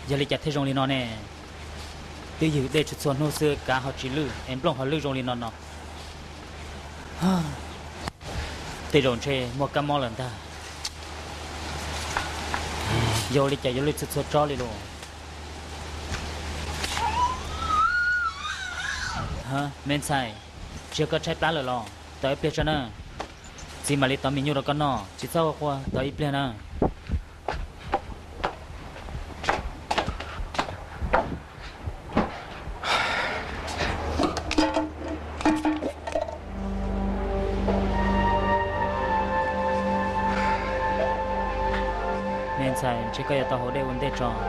giờ lấy chặt thế rong liền nó nè từ giờ để chút xuân nô xưa cả họ chỉ lư em plong họ lư rong liền nó từ rong chơi một cam mò lần ta giờ lấy chặt giờ lấy chút xuân cho liền luôn hả men sai chưa có trái plá rồi lo tới bây giờ nè chỉ mà lấy tao mình nhớ được con nó chỉ sau qua tới bây giờ nè sai chỉ có tao hồ đây vấn đề tròn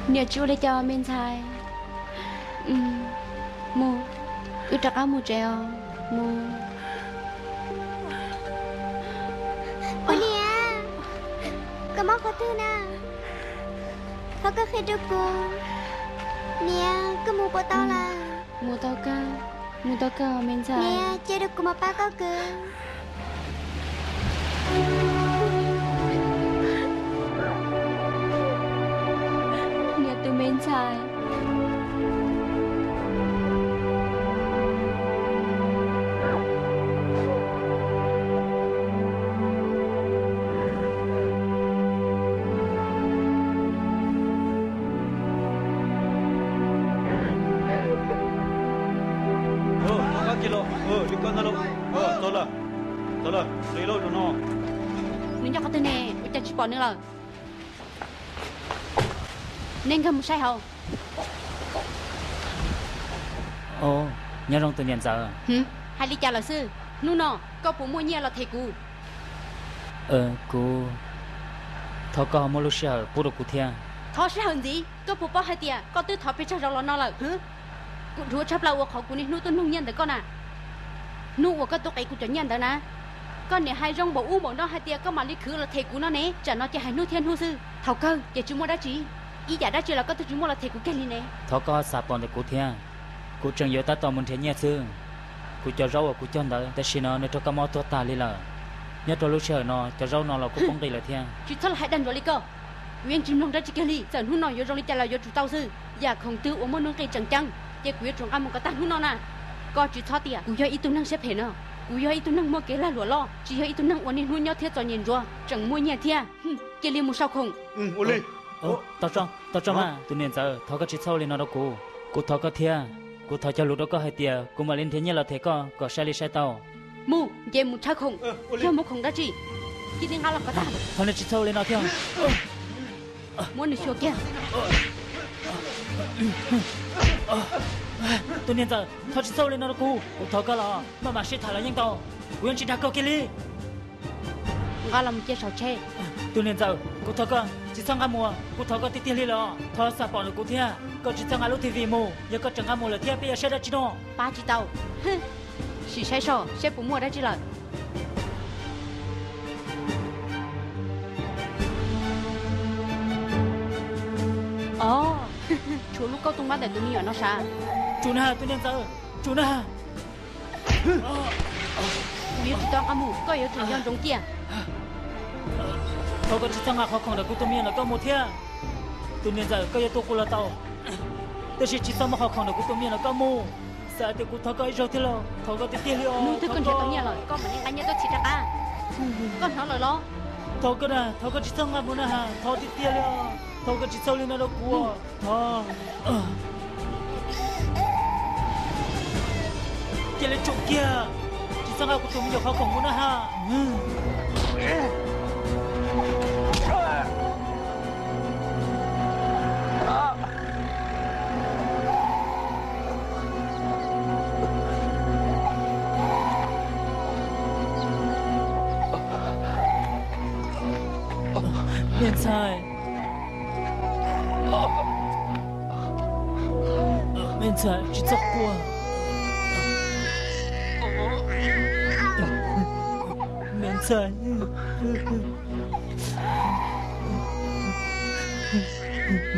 nhờ chú để cho men sai mua cứ trắc áo mua treo mua ôi nè cái món khó tư nè khó có khi được cô nè cái mua bao tao là mua tao ca men sai nè chơi được cô mà ba có cơ từ bên trái các kilo đi con nào tốt là lấy lâu cho nó nếu cho có tên này bây giờ chỉ bỏ nữa rồi nên không sai không? Ồ, nhớ rong từ nhận giờ. Hai đi chào là sư, nu nọ, có phụ mua nhia là thầy cụ. Cụ, thọ có mua lúc sợ, bố đồ cụ thia. Thọ sẽ hơn gì? Có phụ bao hai tia, có tư thọ bên trong rau nó là cụ rúa chấp là của cụ này nu tôi nu nhân đấy con à. Nu của cái tôi cái cụ cho nhân đó nè. Con này hai rong bộ bộ nó hai tia có mà lý khứ là thầy cụ nó nè, chả nó chỉ hai nu thiên nu sư. Thọ cơ, chỉ chúng mua đã chỉ. Ý giả đã chưa là có tôi chúng mua là thầy của cái này. Thọ có sạp bọn để cụ thia. Cụ chẳng nhớ ta tao muốn thế nhẹ sư. Cụ cho rau cụ cho đỡ, ta xin nó nên cho cái món tốt ta đi là. Nhớ cho lúc chờ nó, cho rau nó là cụ bông đi là thia. Chú thật là hãy đành rồi đi cơ. Nguyên chim long ra chỉ cái gì, giờ nu nó vô rong đi trả lại vô chủ tao sư. Giờ không tư uống món nướng cây chẳng chăng, chỉ quý trong ăn một cái tan nu nó nè. Có chú thoát tiệt, cụ do ít tu năng xếp hệ nữa. Cụ do ít tu năng mua cái là lúa lo, chỉ do ít tu năng uống nên nuôi nhau thiết cho nhìn rồi, chẳng mua nhà thia. Kia liền một sao không? Uli. Tao cho mà, tụi nên giờ thọ có chỉ sau lên nó đâu cụ thọ có thia, cụ thọ cho lúc đó có hai tia, cụ mà lên thế nhớ là thế có sai li sai tao. Mu, về một trái không, theo một không đã chỉ, kia nên ngao là có ta. Thọ nên chỉ sau lên nó theo. Muốn được chưa kia? Tụi nên giờ thọ chỉ sau lên nó đâu cụ thọ có là mà sẽ thả lại nhanh tao, cụ chỉ đặt câu kia đi. Ngao là một chiếc sào tre. Tụi nên giờ cụ thọ có chỉ sang ngao mùa, cụ thọ có tít li lo, thọ sạp bọn được cụ thia, có chỉ sang ngao lúc TV mù, giờ có chẳng ngao mù là thia bây giờ sẽ ra chỉ nó. Ba chỉ tàu, chỉ sai sò, sẽ phụ mua đã chỉ là. Chú lúc có tung bắt để tụi nhỏ nó xa. Chú na, tụi nên giờ, chú na. yếu tụi tao mù có yếu tụi nhân trong kia thầu có chỉ sang ngạc họ không được cô tụi miền là có một thiên tụi miền giờ có yếu tụi cô là tàu tôi chỉ sang mà họ không được cô tụi miền là có mù sao thì cô thầu có yếu thế lo thầu có tiền liệu nuôi tôi còn chưa tao nghe lời con mà anh nhớ tôi chỉ ra ba con nói lời lo thầu có chỉ sang ngạc muốn ha thầu tiền liệu thầu có chỉ sau lên nó đâu cua thầu kia lên chỗ kia chỉ sang ngạc cô tụi miền họ không muốn ha miền sai chỉ dọc qua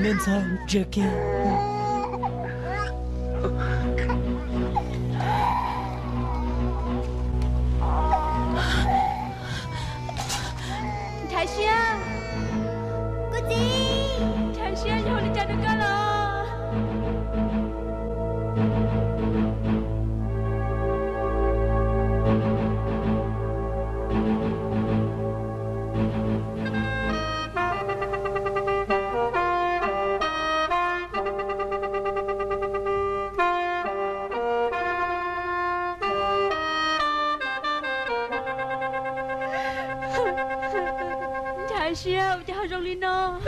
miền sai chưa kia Thái Xia Cô gì Thái Xia vô đi cha được cả lo Thái Xia cha Rolino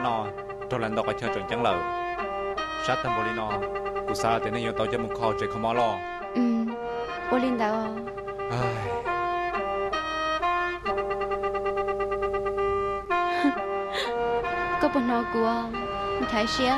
nọ cho lần đó cái chơi chuẩn chẳng lờ sát tâm bồ nọ cụ sa thì nên yêu tao cho một kho chơi không lo bồ linh đó có bồ nọ của Thái Xia